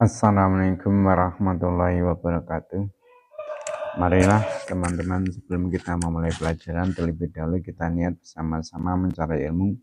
Assalamualaikum warahmatullahi wabarakatuh. Marilah teman-teman, sebelum kita memulai pelajaran, terlebih dahulu kita niat bersama-sama mencari ilmu.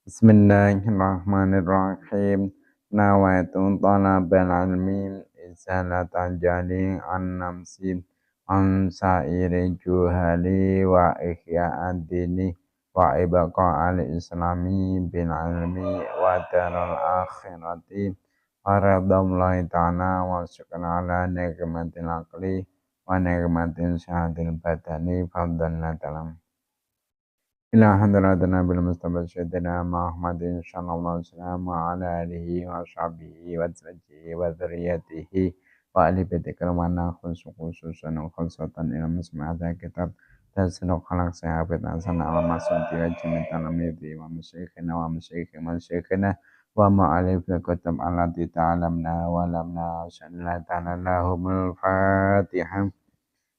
Bismillahirrahmanirrahim. Nawaitu talabal ilmi izalatan jali an namsin an sairi juhali wa ihya'ad dini wa ibqa al-islami bil ilmi wa darul akhirati Waradhamullahi ta'ala wa syukran ala nikmatil aqli wa nikmatil syahadil badani fadlan la talam ila hadratina bil mustafa syedina Muhammadin sallallahu alaihi wasallam wa ala alihi wa sahbihi wa azwajihi wa dzurriyyatihi wa ahli baitikal mana khususan khusatan ila musma'ata kitab tasnuk khalaq sahabat asana wa masunti wa jimitan amidi wa musyikhina wa musyikhina wa ma'alif lakutam alati ta'alamna wa lamna sya'ala ta'ala lahumul fatihah.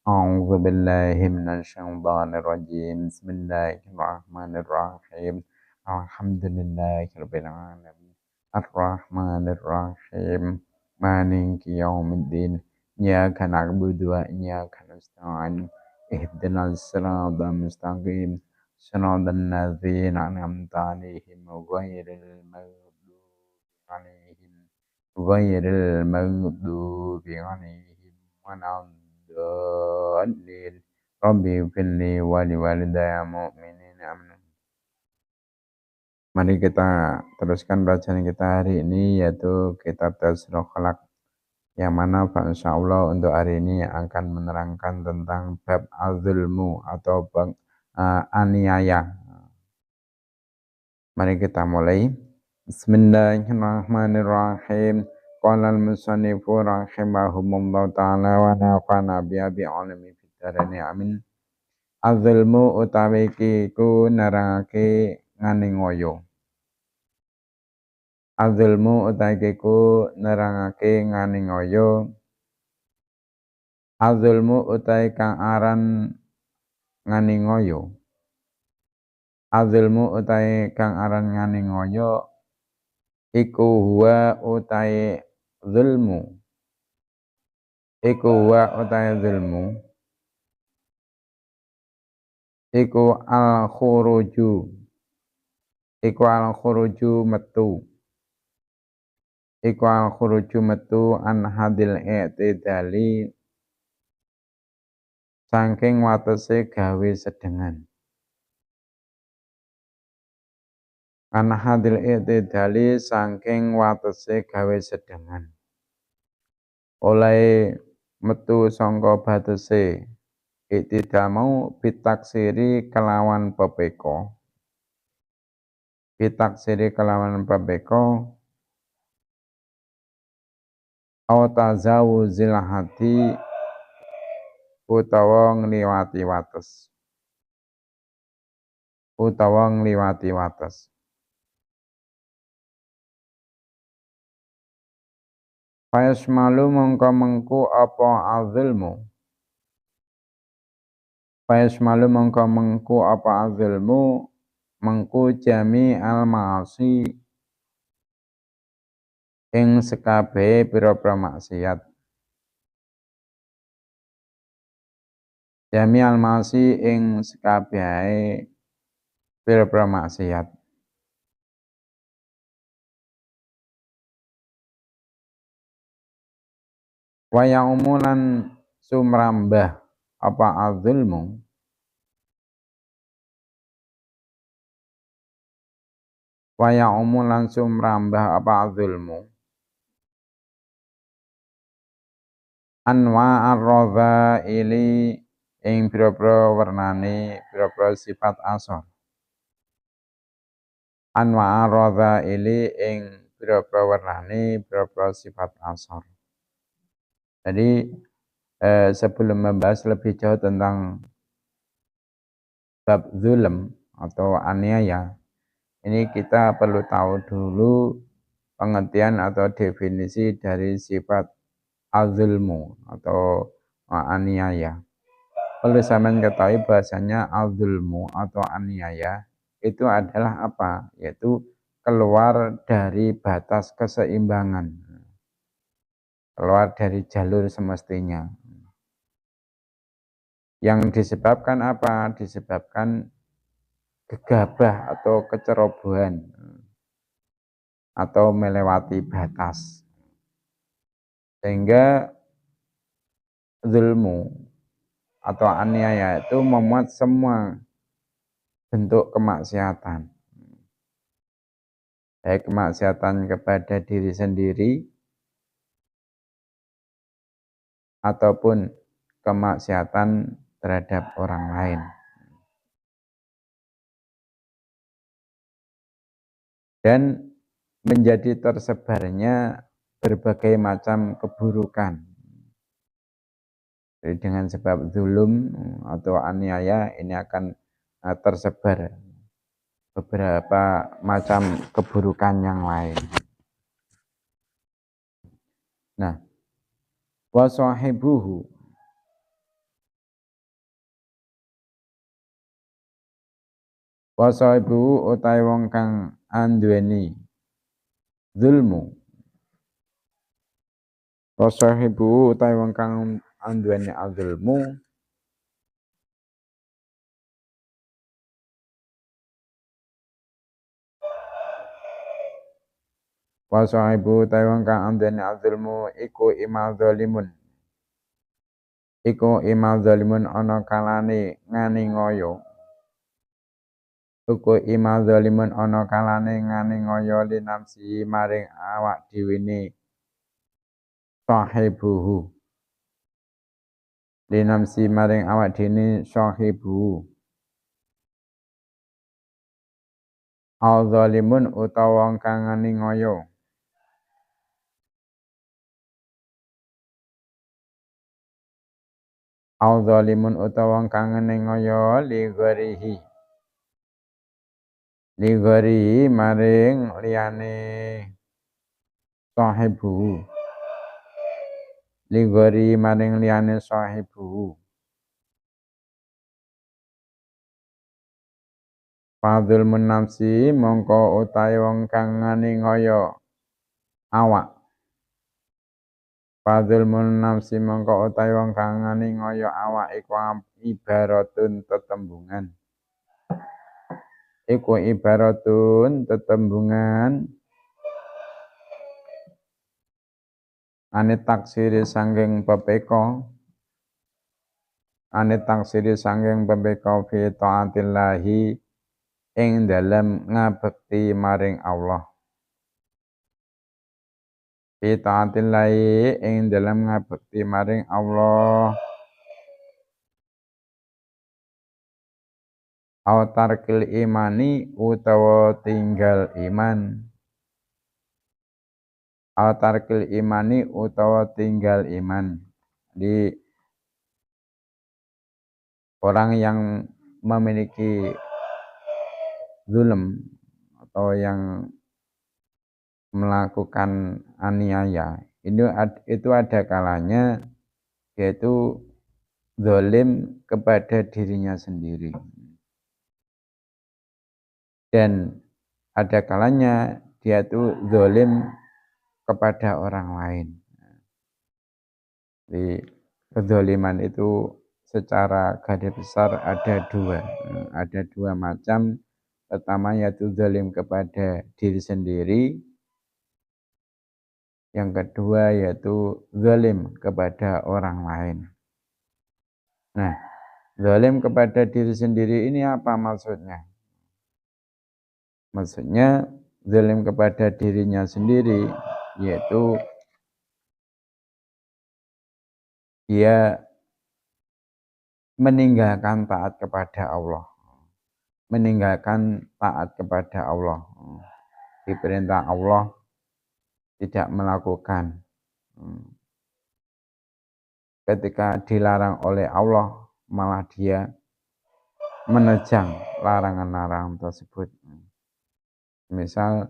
A'udzu billahi minasyaitonir rajim. Bismillahirrahmanirrahim. Alhamdulillahirabbil alamin. Arrahmanir rahim. Maliki yaumiddin. Iyyaka na'budu wa iyyaka nasta'in. Ihdinas siratal mustaqim. Shiratal ladzina an'amta 'alaihim ghairil maghdubi 'alaihim waladdallin. Rabbi firli wa liwalidayya mu'minina amin. Mari kita teruskan bacaan kita hari ini, yaitu kitab Tasrul Khalaq, yang mana insyaallah untuk hari ini akan menerangkan tentang bab az-zulmu atau bab aniaya. Mari kita mulai. Bismillahirrahmanirrahim. Qala al-musannifu rahimahumullah ta'ala wa nafa'na bi alimi fid darain amin. Az-zulmu utawi iku nerangake ngane ngoyo. Az-zulmu utawi iku nerangake ngane ngoyo. Az-zulmu utawi kang aran ngane ngoyo. Az-zulmu utawi kang aran ngane ngoyo iku huwa utawi zulmu. Iku huwa utawi zulmu. Iku al-khuruju. Iku al-khuruju metu. Iku al-khuruju metu an hadil i'tidali saking watese gawe sedengan. An hadil i'tidali saking watese gawe sedengan. Oleh metu sangka batese i'tidal mau bitaksiri kelawan pepeko. Bitaksiri kelawan pepeko au tazawuzil hati utawa ngliwati wates. Utawa ngliwati wates. Fayasmalu mongko mengku apa azulmu. Fayasmalu mongko mengku apa azulmu mengku jami al-ma'asi ing sekabehe pira-pira maksiat. Jami al-ma'asi ing sekabehe pira-pira maksiat. Wa ya'umulan sumrambah apa azulmu. Wa ya'umulan sumrambah apa azulmu. Anwa ar-radha'ili ing pira-pira wernane pira-pira sifat asor. Anwa ar-radha'ili ing pira-pira wernane pira-pira sifat asor. Jadi sebelum membahas lebih jauh tentang bab zulm atau aniaya, ini kita perlu tahu dulu pengertian atau definisi dari sifat az-zulmu atau aniaya. Perlu sampean ketahui bahasanya az-zulmu atau aniaya itu adalah apa? Yaitu keluar dari batas keseimbangan. keluar dari jalur semestinya. Yang disebabkan apa? Disebabkan gegabah atau kecerobohan atau melewati batas. Sehingga zulmu atau aniaya itu memuat semua bentuk kemaksiatan. Baik kemaksiatan kepada diri sendiri ataupun kemaksiatan terhadap orang lain. Dan menjadi tersebarnya berbagai macam keburukan. Jadi dengan sebab zulum atau aniaya ini akan tersebar beberapa macam keburukan yang lain. Nah, wa sahibuhu utawi wong kang anduweni zulmu. Wa sahibuhu utawi wong kang anduweni zulmu wa sahibu utawi wong kang anduweni zulmu iku imal zalimun. Iku imal zalimun ana kalane ngani ngoyo. Iku imal zalimun ana kalane ngani ngoyo li nafsi maring awak diwini sahibuhu. Li nafsi maring awak dini sahibuhu. Al zalimun utawa wong kang ngani ngoyo. Al zalimun utawa wong kang ngani ngoyo li gharihi. Li gharihi maring liyane sahibu. Li gharihi maring liyane sahibu. Fadhul nafsi mongko utahe wong kang ngani ngoyo awak. Fadhul nafsi mongko utahe wong kang ngani ngoyo awak iku ibaratun tetembungan. Iku ibaratun tetembungan ane taksiri sanggeng pepeko. Ane taksiri sanggeng pepeko fi taatillahi ing dalem ngabekti maring Allah. Fi taatillahi ing dalem ngabekti maring Allah. Aw tarkil imani utawa tinggal iman. Aw tarkil imani utawa tinggal iman. Di orang yang memiliki zulm atau yang melakukan aniaya itu ada kalanya yaitu zalim kepada dirinya sendiri. Dan ada kalanya dia itu zalim kepada orang lain. Jadi kezaliman itu secara garis besar ada dua macam. Pertama yaitu zalim kepada diri sendiri. Yang kedua yaitu zalim kepada orang lain. Nah, zalim kepada diri sendiri ini apa maksudnya? Maksudnya zalim kepada dirinya sendiri yaitu dia meninggalkan taat kepada Allah. Meninggalkan taat kepada Allah. Diperintah Allah tidak melakukan. Ketika dilarang oleh Allah malah dia menejang larangan-larangan tersebut. Misal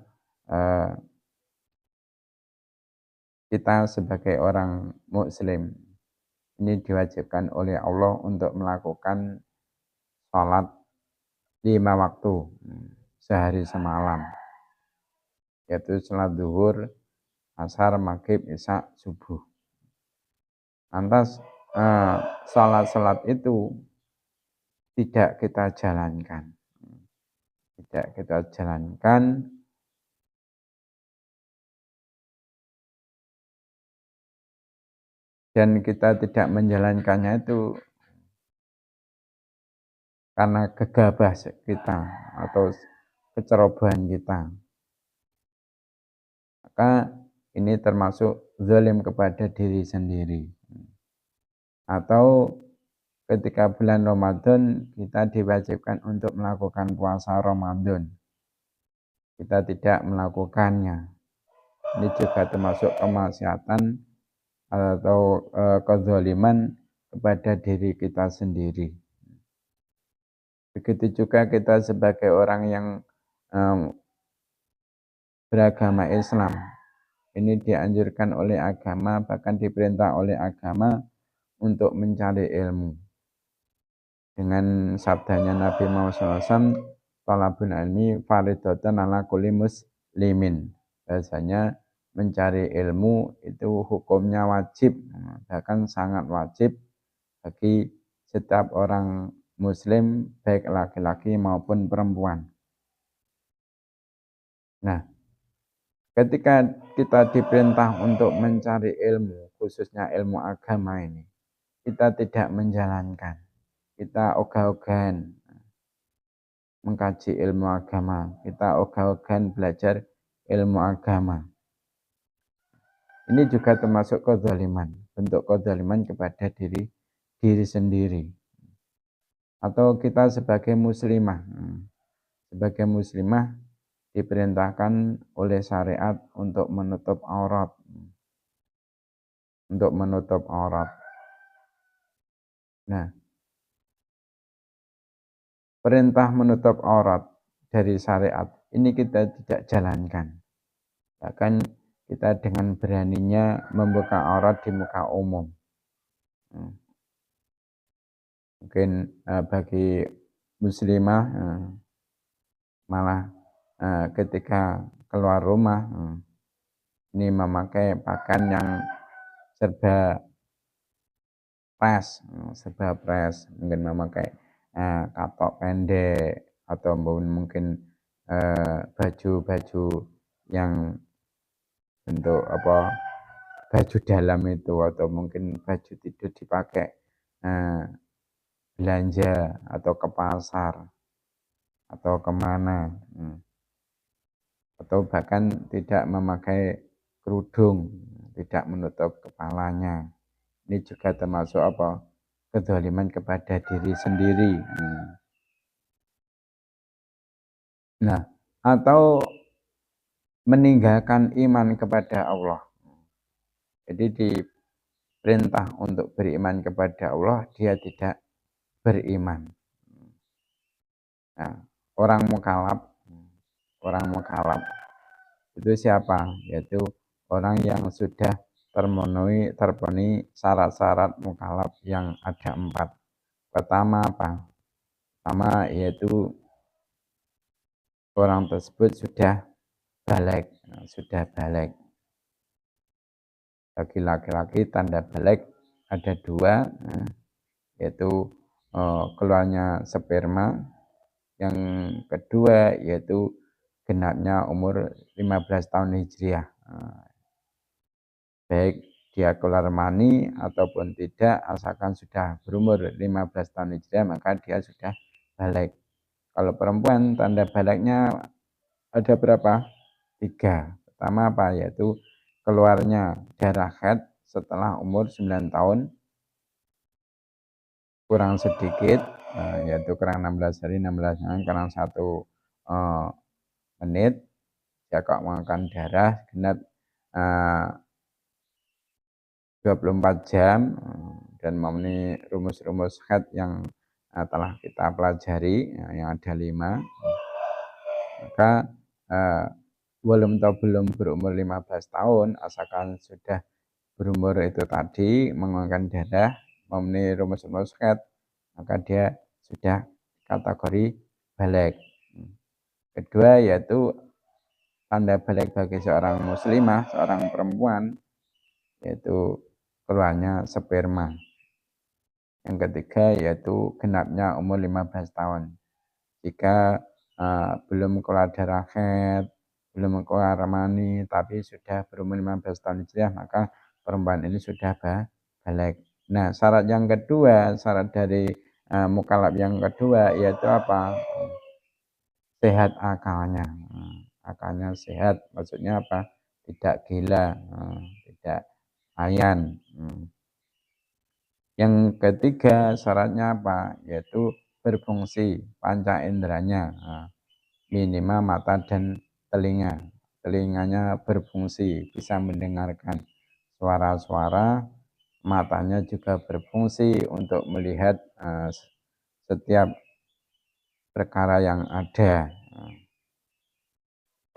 kita sebagai orang muslim ini diwajibkan oleh Allah untuk melakukan sholat 5 waktu sehari semalam, yaitu sholat zuhur, asar, maghrib, isya, subuh. Lantas salat itu tidak kita jalankan. Tidak kita jalankan dan kita tidak menjalankannya itu karena gegabah kita atau kecerobohan kita. Maka ini termasuk zalim kepada diri sendiri. Atau ketika bulan Ramadan kita diwajibkan untuk melakukan puasa Ramadan. Kita tidak melakukannya. Ini juga termasuk kemaksiatan atau kezaliman kepada diri kita sendiri. Begitu juga kita sebagai orang yang beragama Islam. Ini dianjurkan oleh agama, bahkan diperintah oleh agama untuk mencari ilmu. Dengan sabdanya Nabi Muhammad SAW, talabul ilmi faridatan ala kulli muslimin. Bahasanya mencari ilmu itu hukumnya wajib, bahkan sangat wajib bagi setiap orang muslim, baik laki-laki maupun perempuan. Nah, ketika kita diperintah untuk mencari ilmu, khususnya ilmu agama ini, kita tidak menjalankan. Kita ogah-ogahan mengkaji ilmu agama. Kita ogah-ogahan belajar ilmu agama. Ini juga termasuk kezaliman, bentuk kezaliman kepada diri sendiri. Atau kita sebagai muslimah. Sebagai muslimah diperintahkan oleh syariat untuk menutup aurat. Untuk menutup aurat. Nah, perintah menutup aurat dari syariat ini kita tidak jalankan. Bahkan kita dengan beraninya membuka aurat di muka umum. Mungkin bagi muslimah malah ketika keluar rumah ini memakai pakaian yang serba press, mungkin memakai katok pendek atau mungkin baju-baju yang bentuk baju dalam itu, atau mungkin baju tidur dipakai belanja atau ke pasar atau kemana, atau bahkan tidak memakai kerudung, tidak menutup kepalanya. Ini juga termasuk kezaliman kepada diri sendiri. Nah, atau meninggalkan iman kepada Allah. Jadi diperintah untuk beriman kepada Allah, dia tidak beriman. Nah, orang mukallaf itu siapa? Yaitu orang yang sudah terpenuhi syarat-syarat mukallaf yang ada 4. Pertama apa? Pertama yaitu orang tersebut sudah baligh. Bagi laki-laki tanda baligh ada 2, yaitu keluarnya sperma. Yang kedua yaitu genapnya umur 15 tahun Hijriah. Baik dia keluar mani ataupun tidak, asalkan sudah berumur 15 tahun Hijriah, maka dia sudah baligh. Kalau perempuan tanda balighnya ada berapa? 3. Pertama apa? Yaitu keluarnya darah haid setelah umur 9 tahun kurang sedikit, yaitu kurang 16 hari, 16 hari, kurang 1 menit, dia kok makan darah genap 24 jam dan memenuhi rumus-rumus haid yang telah kita pelajari, yang ada 5, maka belum berumur 15 tahun, asalkan sudah berumur itu tadi, mengeluarkan darah, memenuhi rumus-rumus haid, maka dia sudah kategori baligh. Kedua yaitu tanda baligh bagi seorang muslimah, seorang perempuan, yaitu keluarnya sperma. Yang ketiga yaitu genapnya umur 15 tahun. Jika belum keluar darah haid, belum keluar mani, tapi sudah berumur 15 tahun hijriah, maka perempuan ini sudah balik. Nah, syarat yang kedua, syarat dari mukallaf yang kedua yaitu apa? Sehat akalnya. Akalnya sehat, maksudnya apa? Tidak gila, tidak ayan. Yang ketiga syaratnya apa? Yaitu berfungsi panca inderanya, minimal mata dan telinga. Telinganya berfungsi, bisa mendengarkan suara-suara, matanya juga berfungsi untuk melihat setiap perkara yang ada.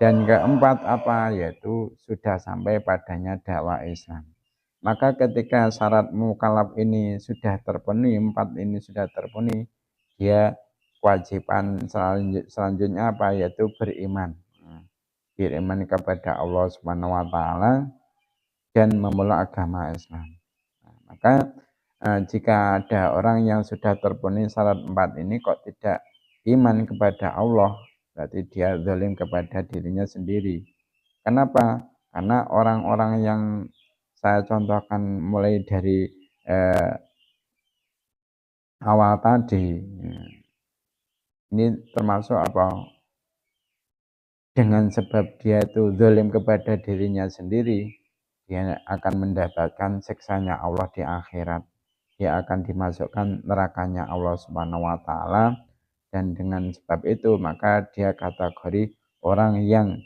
Dan keempat apa? Yaitu sudah sampai padanya dakwah Islam. Maka ketika syarat mukallaf ini sudah terpenuhi, empat ini sudah terpenuhi, dia kewajiban selanjutnya apa? Yaitu beriman. Beriman kepada Allah Subhanahu wa taala dan memeluk agama Islam. Maka jika ada orang yang sudah terpenuhi syarat empat ini kok tidak iman kepada Allah, berarti dia zalim kepada dirinya sendiri. Kenapa? Karena orang-orang yang saya contohkan mulai dari awal tadi, ini termasuk apa? Dengan sebab dia itu zalim kepada dirinya sendiri, dia akan mendapatkan siksanya Allah di akhirat. Dia akan dimasukkan nerakanya Allah Subhanahu wa taala, dan dengan sebab itu maka dia kategori orang yang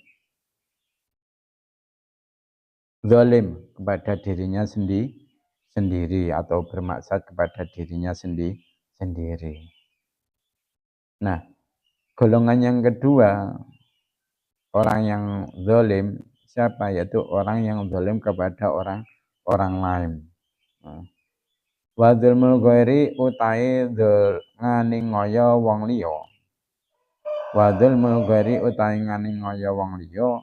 zalim kepada dirinya sendiri atau bermaksud kepada dirinya sendiri. Nah, golongan yang kedua, orang yang zalim siapa? Yaitu orang yang zalim kepada orang lain. Wa dzulmul ghairi utai ngani ngoyo wong liya. Wa dzulmul ghairi utai ngani ngoyo wong liya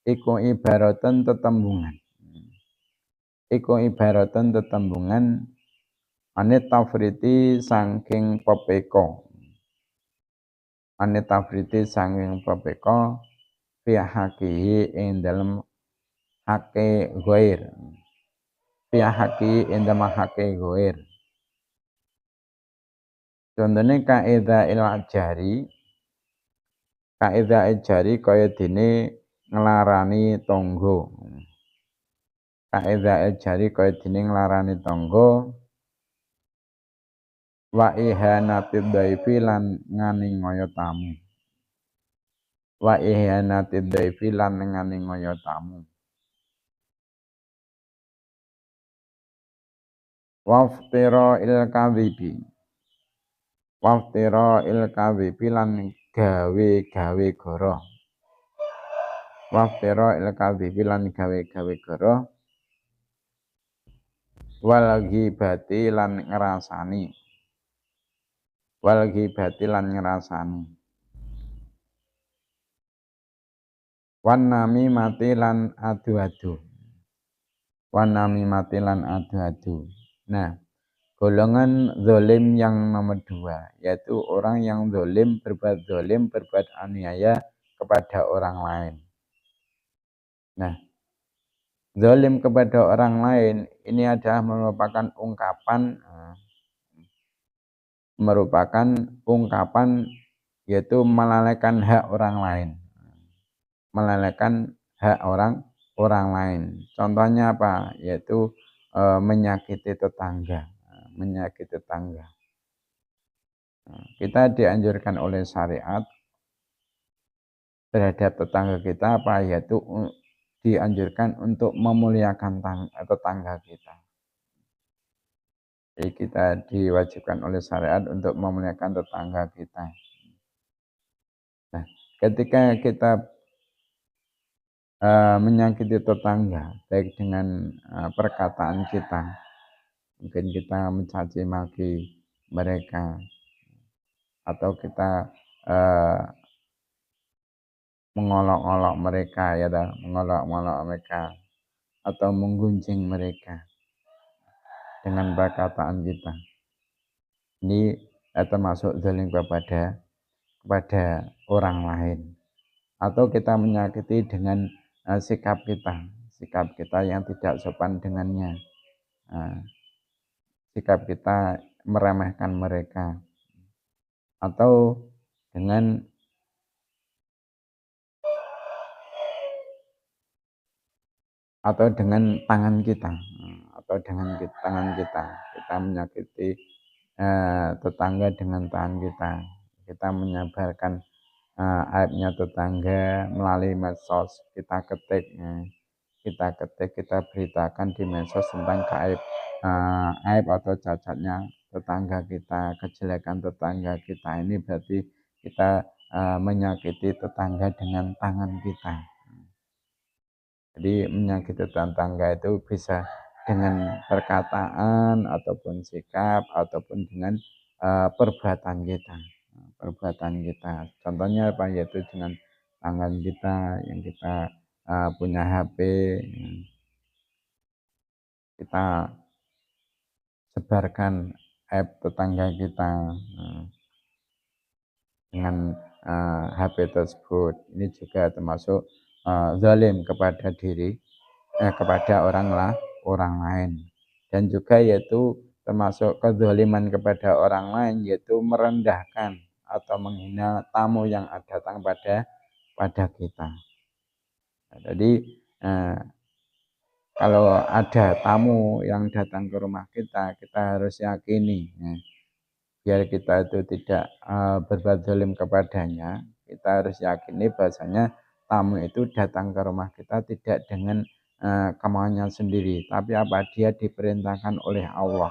iku ibaratun tetembungan. Iku ibaratun tetembungan anit tafriti saking pepeko. Anit tafriti saking pepeko fi hakihi ing dalem hake ghair. Fi haki ing dalem hake ghair. Contohnya kaidah jari kaya dene nglarani tangga. Kaidah jari kaya dene nglarani tangga wa ihanatid dhaifi lan ngani ngoyo tamu. Wa ihanatid dhaifi lan ngani ngoyo tamu. Waftira il kadhibi. Waftira il kadhibi lan gawe-gawe goroh. Waftira il kadhibi lan gawe-gawe goroh. Wal ghibati lan ngrasani. Wal ghibati lan ngrasani. Wan nami mati lan adu-adu. Wan nami mati lan adu-adu. Nah, golongan zalim yang nomor 2, yaitu orang yang zalim, berbuat aniaya kepada orang lain. Nah, zalim kepada orang lain ini adalah merupakan ungkapan yaitu melalaikan hak orang lain. Melalaikan hak orang lain. Contohnya apa? Yaitu menyakiti tetangga. Menyakiti tetangga. Kita dianjurkan oleh syariat terhadap tetangga kita apa? Yaitu dianjurkan untuk memuliakan tetangga kita. Jadi kita diwajibkan oleh syariat untuk memuliakan tetangga kita. Nah, ketika kita menyakiti tetangga, baik dengan perkataan kita, mungkin kita mencaci maki mereka, atau kita mengolok-olok mereka, mengolok-olok mereka, atau menggunjing mereka. dengan perkataan kita. Ini termasuk zalim kepada orang lain. Atau kita menyakiti dengan sikap kita yang tidak sopan dengannya. Sikap kita meremehkan mereka. Atau dengan tangan kita, tangan kita menyakiti tetangga dengan tangan kita menyebarkan aibnya tetangga melalui medsos, kita beritakan di medsos tentang aib atau cacatnya tetangga kita, kejelekan tetangga kita. Ini berarti kita menyakiti tetangga dengan tangan kita. Jadi menyakiti tetangga itu bisa dengan perkataan ataupun sikap ataupun dengan perbuatan kita. Contohnya apa? Yaitu dengan tangan kita yang kita punya HP, kita sebarkan aib tetangga kita dengan HP tersebut. Ini juga termasuk zalim kepada orang lain. Dan juga yaitu termasuk kezaliman kepada orang lain, yaitu merendahkan atau menghina tamu yang datang pada kita. Jadi kalau ada tamu yang datang ke rumah kita harus yakini biar kita itu tidak berbuat zalim kepadanya. Kita harus yakini bahasanya tamu itu datang ke rumah kita tidak dengan kemauannya sendiri, tapi apa, dia diperintahkan oleh Allah.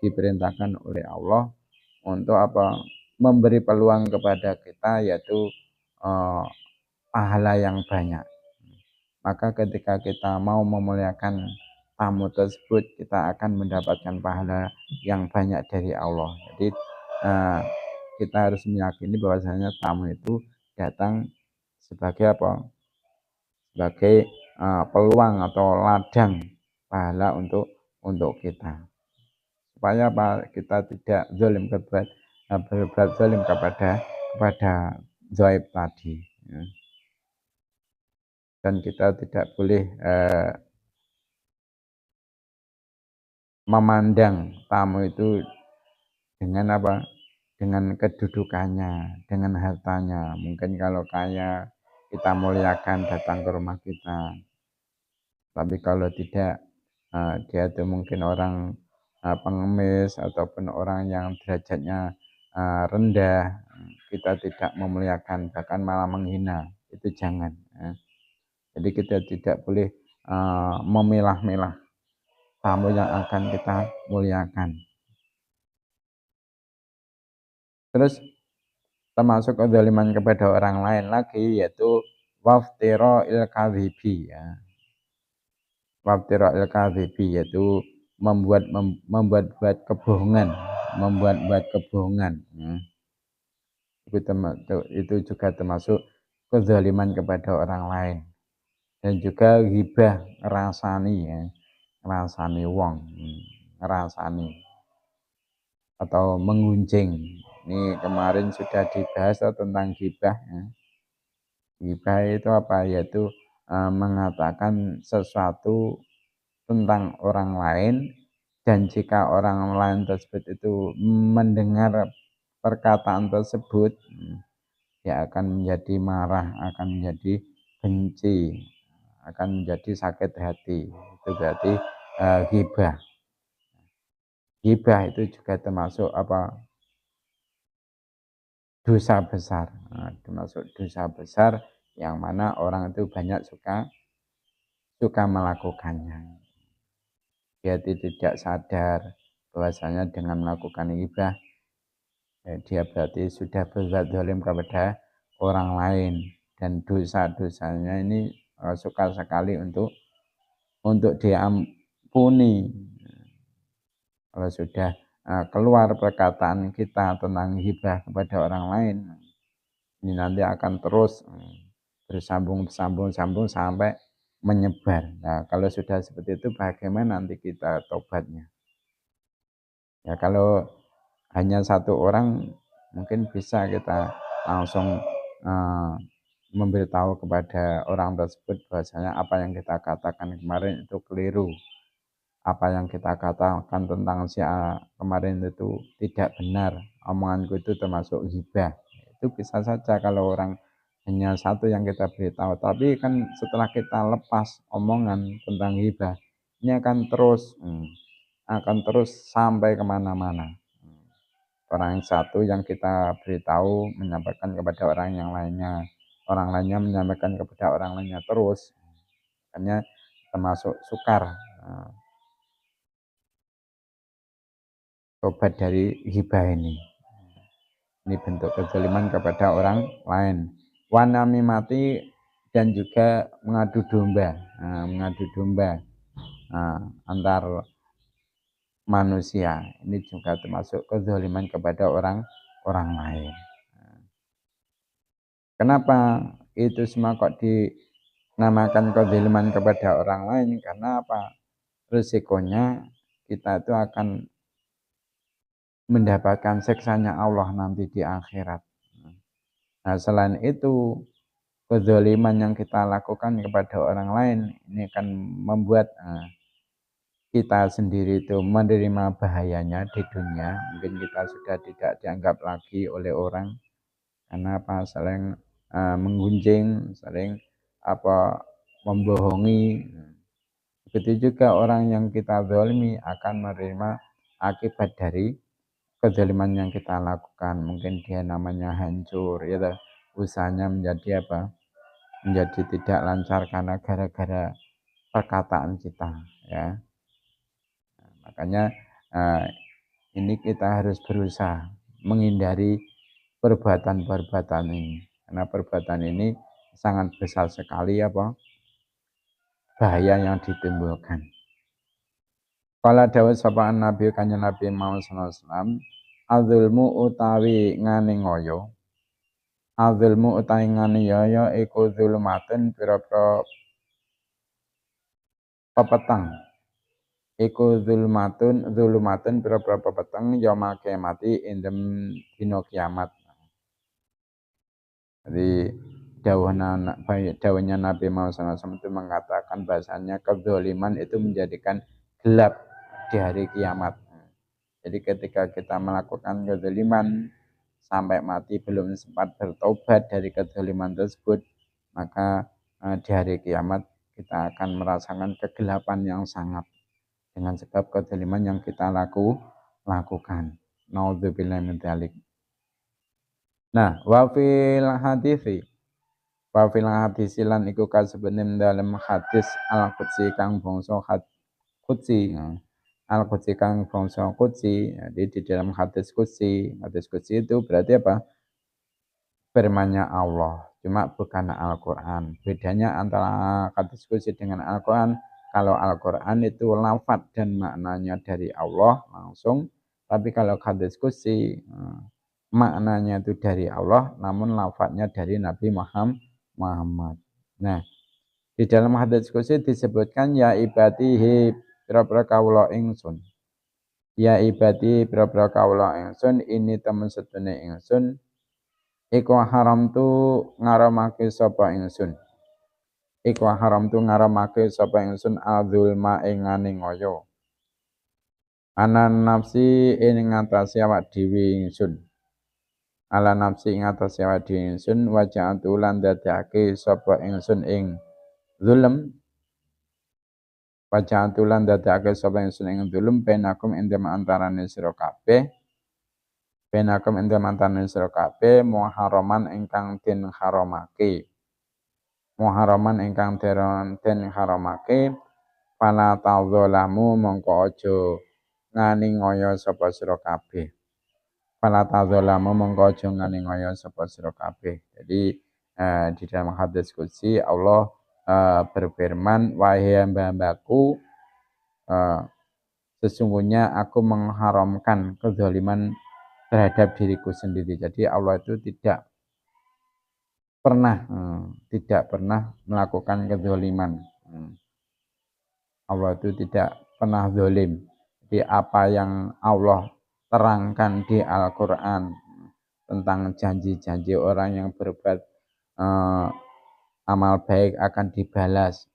Diperintahkan oleh Allah untuk apa? Memberi peluang kepada kita, yaitu pahala yang banyak. Maka ketika kita mau memuliakan tamu tersebut, kita akan mendapatkan pahala yang banyak dari Allah. Jadi kita harus meyakini bahwasanya tamu itu datang sebagai apa? Sebagai peluang atau ladang pahala untuk kita. Supaya apa? Kita tidak zalim berbuat zalim kepada zaib tadi. Ya. Dan kita tidak boleh memandang tamu itu dengan apa? Dengan kedudukannya, dengan hartanya. Mungkin kalau kaya kita muliakan, datang ke rumah kita. Tapi kalau tidak, dia itu mungkin orang pengemis ataupun orang yang derajatnya rendah, kita tidak memuliakan, bahkan malah menghina. Itu jangan. Ya. Jadi kita tidak boleh memilah-milah tamu yang akan kita muliakan. Terus termasuk kezaliman kepada orang lain lagi, yaitu waftira'il kadhibi, ya. Waftira'il kadhibi yaitu membuat kebohongan, ya. Itu juga termasuk kezaliman kepada orang lain. Dan juga ghibah, ngrasani wong, ngrasani atau menggunjing. Ini kemarin sudah dibahas tentang ghibah. Ya. Ghibah itu apa? Yaitu mengatakan sesuatu tentang orang lain, dan jika orang lain tersebut itu mendengar perkataan tersebut, dia akan menjadi marah, akan menjadi benci, akan menjadi sakit hati. Itu berarti ghibah. Ghibah itu juga termasuk apa? Dosa besar. Termasuk dosa besar yang mana orang itu banyak suka melakukannya. Dia tidak sadar bahwasanya dengan melakukan ghibah dia berarti sudah berbuat zalim kepada orang lain, dan dosa-dosanya ini sukar sekali untuk diampuni. Kalau sudah keluar perkataan kita tentang ghibah kepada orang lain, ini nanti akan terus bersambung sampai menyebar. Nah, kalau sudah seperti itu, bagaimana nanti kita tobatnya? Ya kalau hanya satu orang mungkin bisa kita langsung eh, memberitahu kepada orang tersebut bahwasanya apa yang kita katakan kemarin itu keliru, apa yang kita katakan tentang si A kemarin itu tidak benar, omonganku itu termasuk ghibah. Itu bisa saja kalau orang hanya satu yang kita beritahu, tapi kan setelah kita lepas omongan tentang ghibah, ini akan terus sampai kemana-mana. Orang yang satu yang kita beritahu menyampaikan kepada orang yang lainnya, orang lainnya menyampaikan kepada orang lainnya terus, makanya termasuk sukar. Tobat dari hibah ini bentuk kezaliman kepada orang lain. Wanami mati dan juga mengadu domba, antar manusia, ini juga termasuk kezaliman kepada orang lain. Kenapa itu semua kok dinamakan kezaliman kepada orang lain? Karena apa? Risikonya kita itu akan mendapatkan siksanya Allah nanti di akhirat. Nah, selain itu, kezaliman yang kita lakukan kepada orang lain ini akan membuat kita sendiri itu menerima bahayanya di dunia. Mungkin kita sudah tidak dianggap lagi oleh orang karena apa? Saling menggunjing, saling membohongi. Begitu juga orang yang kita zalimi akan menerima akibat dari kezaliman yang kita lakukan. Mungkin dia namanya hancur, ya toh. Usahanya menjadi apa? Menjadi tidak lancar karena gara-gara perkataan kita, ya. Makanya eh, ini kita harus berusaha menghindari perbuatan-perbuatan ini, karena perbuatan ini sangat besar sekali bahaya yang ditimbulkan. Kala dawuh sapa Nabi kanjeng Nabi Muhammad sallallahu alaihi wasallam, adzulmu utawi ngane ngoyo, adzulmu utawi ngane yoyo iku zulmatun pira-pira pepeteng. Iku zulumatun pira-pira pepeteng yaumul kiamati indem dina kiamat. Jadi dawuhnya Nabi Muhammad SAW itu mengatakan bahasanya kezaliman itu menjadikan gelap di hari kiamat. Jadi ketika kita melakukan kezaliman sampai mati belum sempat bertobat dari kezaliman tersebut, maka di hari kiamat kita akan merasakan kegelapan yang sangat dengan sebab kezaliman yang kita lakukan. Naudzubillah min dzalik. Nah, wa fil hadisi lan iku kasebenem dalam hadis al-qudsi kang bangsa qudsi. Al-qudsi kang bangsa qudsi. Jadi di dalam hadis qudsi itu berarti apa? Firman-Nya Allah, cuma bukan Al-Qur'an. Bedanya antara hadis qudsi dengan Al-Qur'an, kalau Al-Qur'an itu lafaz dan maknanya dari Allah langsung, tapi kalau hadis qudsi maknanya itu dari Allah, namun lafadznya dari Nabi Muhammad. Nah, di dalam hadis qudsi disebutkan ya ibadihi pira-pira kawula ingsun. Ya ibadi pira-pira kawula ingsun ini temen sedune ingsun iku haram tu ngaramake sapa ingsun. Iku haram tu ngaramake sapa ingsun adzulma ing ngoyo. Anan nafsi ing ngatasi awak dhewe ingsun. Ala nafsi ing atase awak dhewe ingsun wa ja'atu lan dadake sapa ingsun ing zulm wa ja'atu lan dadake sapa ingsun ing zulm benakum indem antarane sira kabeh muharraman ingkang den haramake fala tadzalamu mongko aja ngani ngoyo sapa sira kabeh. Fala tadzalamu mongko aja nganiaya sapa sira kabeh. Jadi di dalam hadis qudsi Allah berfirman, wahai hamba-hambaku, sesungguhnya aku mengharamkan kezaliman terhadap diriku sendiri. Jadi Allah itu tidak pernah melakukan kezaliman. Allah itu tidak pernah zalim. di apa yang Allah terangkan di Al-Quran tentang janji-janji orang yang berbuat amal baik akan dibalas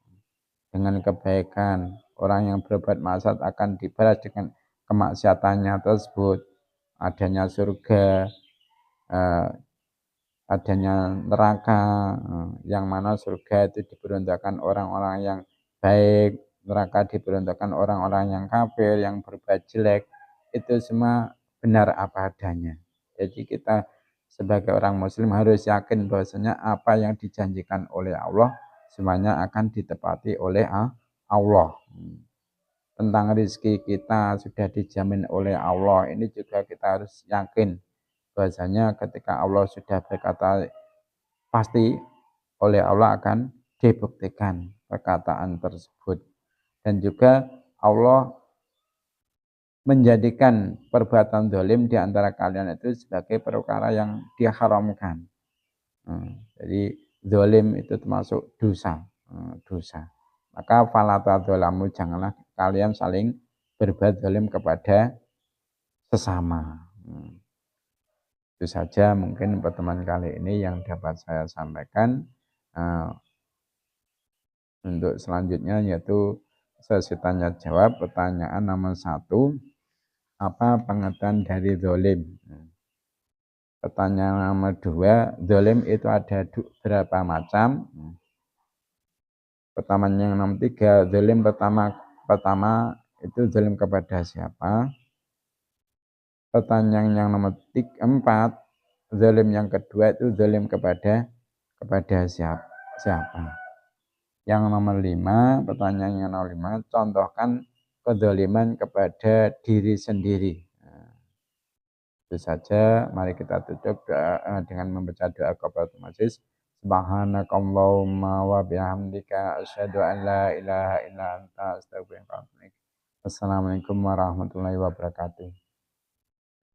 dengan kebaikan, orang yang berbuat maksiat akan dibalas dengan kemaksiatannya tersebut, adanya surga, adanya neraka, yang mana surga itu diperuntukkan orang-orang yang baik, neraka diperuntukkan orang-orang yang kafir, yang berbuat jelek. Itu semua benar apa adanya. Jadi kita sebagai orang muslim harus yakin bahwasanya apa yang dijanjikan oleh Allah semuanya akan ditepati oleh Allah. Tentang rezeki kita sudah dijamin oleh Allah, ini juga kita harus yakin bahwasanya ketika Allah sudah berkata pasti oleh Allah akan dibuktikan perkataan tersebut. Dan juga Allah menjadikan perbuatan zalim di antara kalian itu sebagai perkara yang diharamkan. Jadi zalim itu termasuk dosa, dosa. Maka fala tadzalamu, janganlah kalian saling berbuat zalim kepada sesama. Itu saja mungkin pertemuan kali ini yang dapat saya sampaikan. Untuk selanjutnya yaitu sesi tanya jawab. Pertanyaan nomor 1, apa pengertian dari zalim? Pertanyaan nomor 2, zalim itu ada berapa macam? Pertanyaan yang nomor 3, zalim pertama itu zalim kepada siapa? Pertanyaan yang nomor 4, zalim yang kedua itu zalim kepada siapa? Yang nomor 5, pertanyaan yang nomor 5, contohkan kezaliman kepada diri sendiri. Itu saja, mari kita tutup dengan membaca doa kafaratul majelis. Subhanakallahumma wa bihamdika asyhadu an la ilaha illa anta astaghfiruka wa atubu ilaik. Assalamualaikum warahmatullahi wabarakatuh.